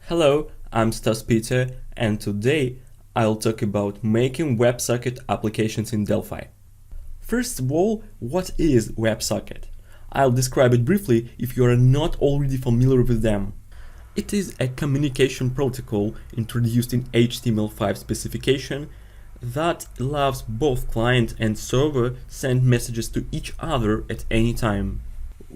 Hello, I'm Stas Piter, and today I'll talk about making WebSocket applications in Delphi. First of all, what is WebSocket? I'll describe it briefly if you are not already familiar with them. It is a communication protocol introduced in HTML5 specification that allows both client and server send messages to each other at any time.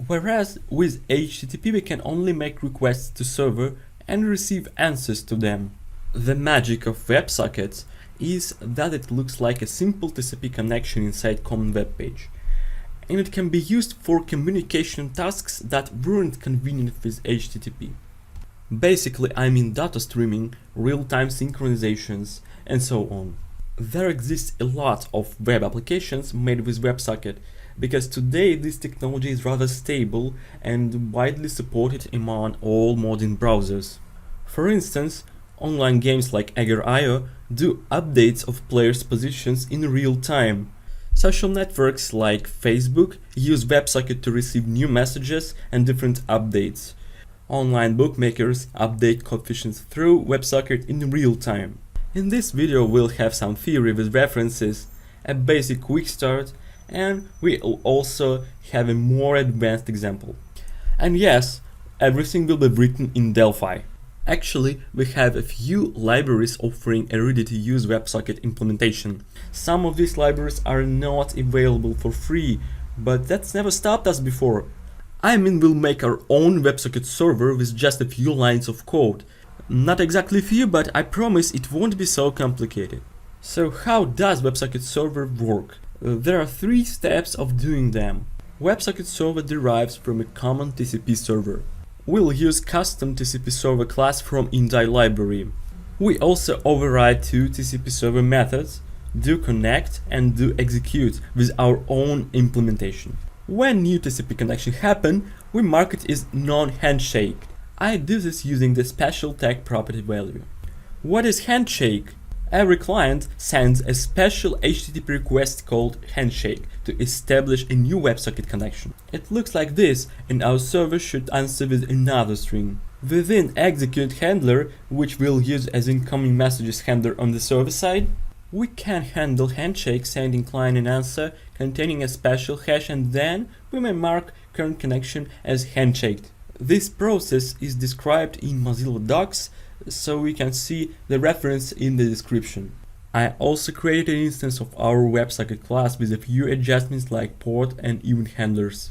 Whereas with HTTP we can only make requests to server and receive answers to them. The magic of WebSockets is that it looks like a simple TCP connection inside common web page, and it can be used for communication tasks that weren't convenient with HTTP. Basically, I mean data streaming, real-time synchronizations, and so on. There exists a lot of web applications made with WebSocket because today this technology is rather stable and widely supported among all modern browsers. For instance, online games like Agar.io do updates of players' positions in real time. Social networks like Facebook use WebSocket to receive new messages and different updates. Online bookmakers update coefficients through WebSocket in real time. In this video we'll have some theory with references, a basic quick start, and we'll also have a more advanced example. And yes, everything will be written in Delphi. Actually, we have a few libraries offering a ready-to-use WebSocket implementation. Some of these libraries are not available for free, but that's never stopped us before. I mean, we'll make our own WebSocket server with just a few lines of code. Not exactly few, but I promise it won't be so complicated. So how does WebSocket Server work? There are three steps of doing them. WebSocket Server derives from a common TCP server. We'll use custom TCP server class from Indy library. We also override two TCP server methods, doConnect and doExecute, with our own implementation. When new TCP connection happen, we mark it as non-handshake. I do this using the special tag property value. What is handshake? Every client sends a special HTTP request called handshake to establish a new WebSocket connection. It looks like this, and our server should answer with another string. Within execute handler, which we'll use as incoming messages handler on the server side, we can handle handshake sending client an answer containing a special hash, and then we may mark current connection as handshaked. This process is described in Mozilla Docs, so we can see the reference in the description. I also created an instance of our WebSocket class with a few adjustments like port and event handlers.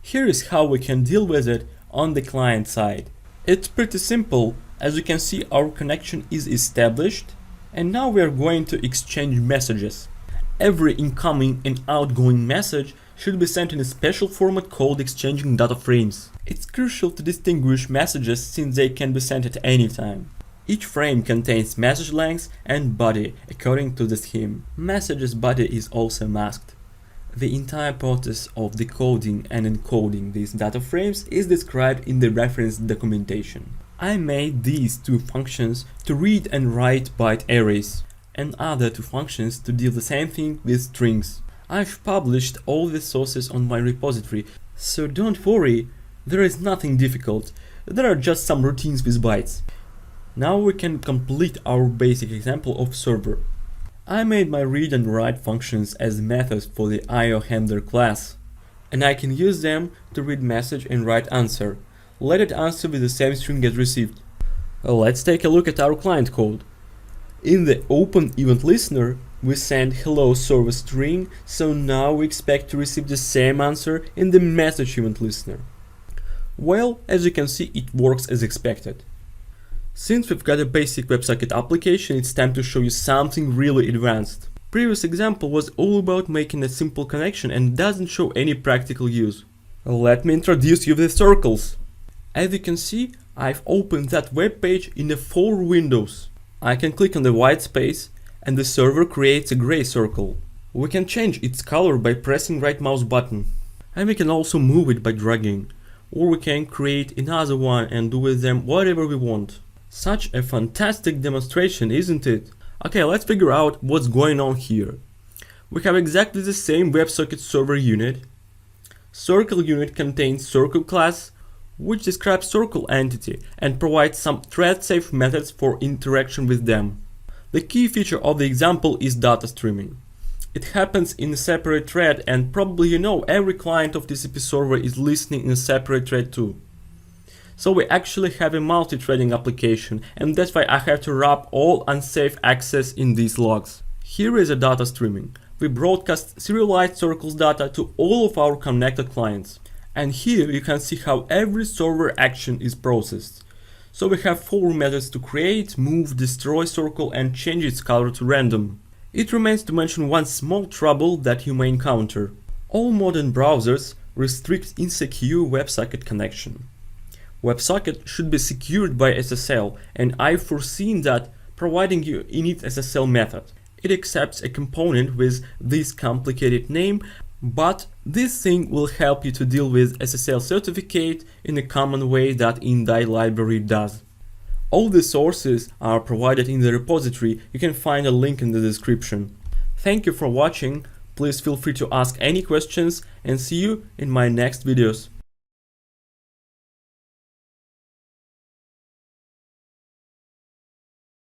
Here is how we can deal with it on the client side. It's pretty simple. As you can see, our connection is established, and now we are going to exchange messages. Every incoming and outgoing message should be sent in a special format called exchanging data frames. It's crucial to distinguish messages since they can be sent at any time. Each frame contains message length and body according to the scheme. Message's body is also masked. The entire process of decoding and encoding these data frames is described in the reference documentation. I made these two functions to read and write byte arrays, and other two functions to do the same thing with strings. I've published all the sources on my repository, so don't worry, there is nothing difficult, there are just some routines with bytes. Now we can complete our basic example of server. I made my read and write functions as methods for the IO handler class, and I can use them to read message and write answer. Let it answer with the same string as received. Let's take a look at our client code. In the open event listener, we send hello server string, so now we expect to receive the same answer in the message event listener. Well, as you can see, it works as expected. Since we've got a basic WebSocket application, it's time to show you something really advanced. Previous example was all about making a simple connection and doesn't show any practical use. Let me introduce you to the circles. As you can see, I've opened that web page in the 4 windows. I can click on the white space and the server creates a gray circle. We can change its color by pressing right mouse button. And we can also move it by dragging. Or we can create another one and do with them whatever we want. Such a fantastic demonstration, isn't it? Okay, let's figure out what's going on here. We have exactly the same WebSocket server unit. Circle unit contains circle class, which describes Circle entity and provides some thread-safe methods for interaction with them. The key feature of the example is data streaming. It happens in a separate thread, and probably you know every client of TCP server is listening in a separate thread too. So we actually have a multi-threading application, and that's why I have to wrap all unsafe access in these logs. Here is a data streaming. We broadcast serialized circles data to all of our connected clients. And here you can see how every server action is processed. So we have 4 methods to create, move, destroy circle and change its color to random. It remains to mention one small trouble that you may encounter. All modern browsers restrict insecure WebSocket connection. WebSocket should be secured by SSL, and I've foreseen that providing you init SSL method. It accepts a component with this complicated name, but this thing will help you to deal with SSL certificate in a common way that Indy library does. All the sources are provided in the repository. You can find a link in the description. Thank you for watching. Please feel free to ask any questions and see you in my next videos.